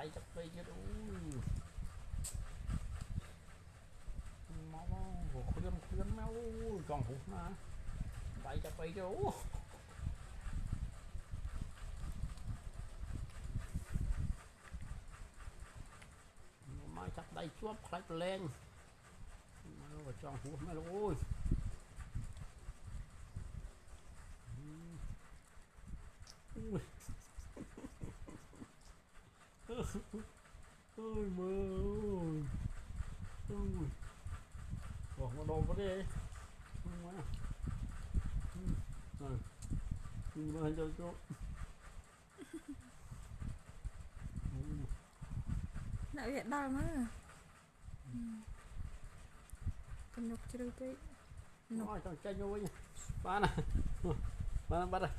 bay chắc bay chứ ui máu khuyên máu còn hụt mà bay chắc bay chứ mai chắc đây chuột khách lên mà trong hụt mày ôi ôi mơ ôi bỏ nó đồ vào đi không má rồi nhưng mà cho lại hiện đau mà cầm nhục chơi đây nói cho chơi vui nha ba này ba bắt đây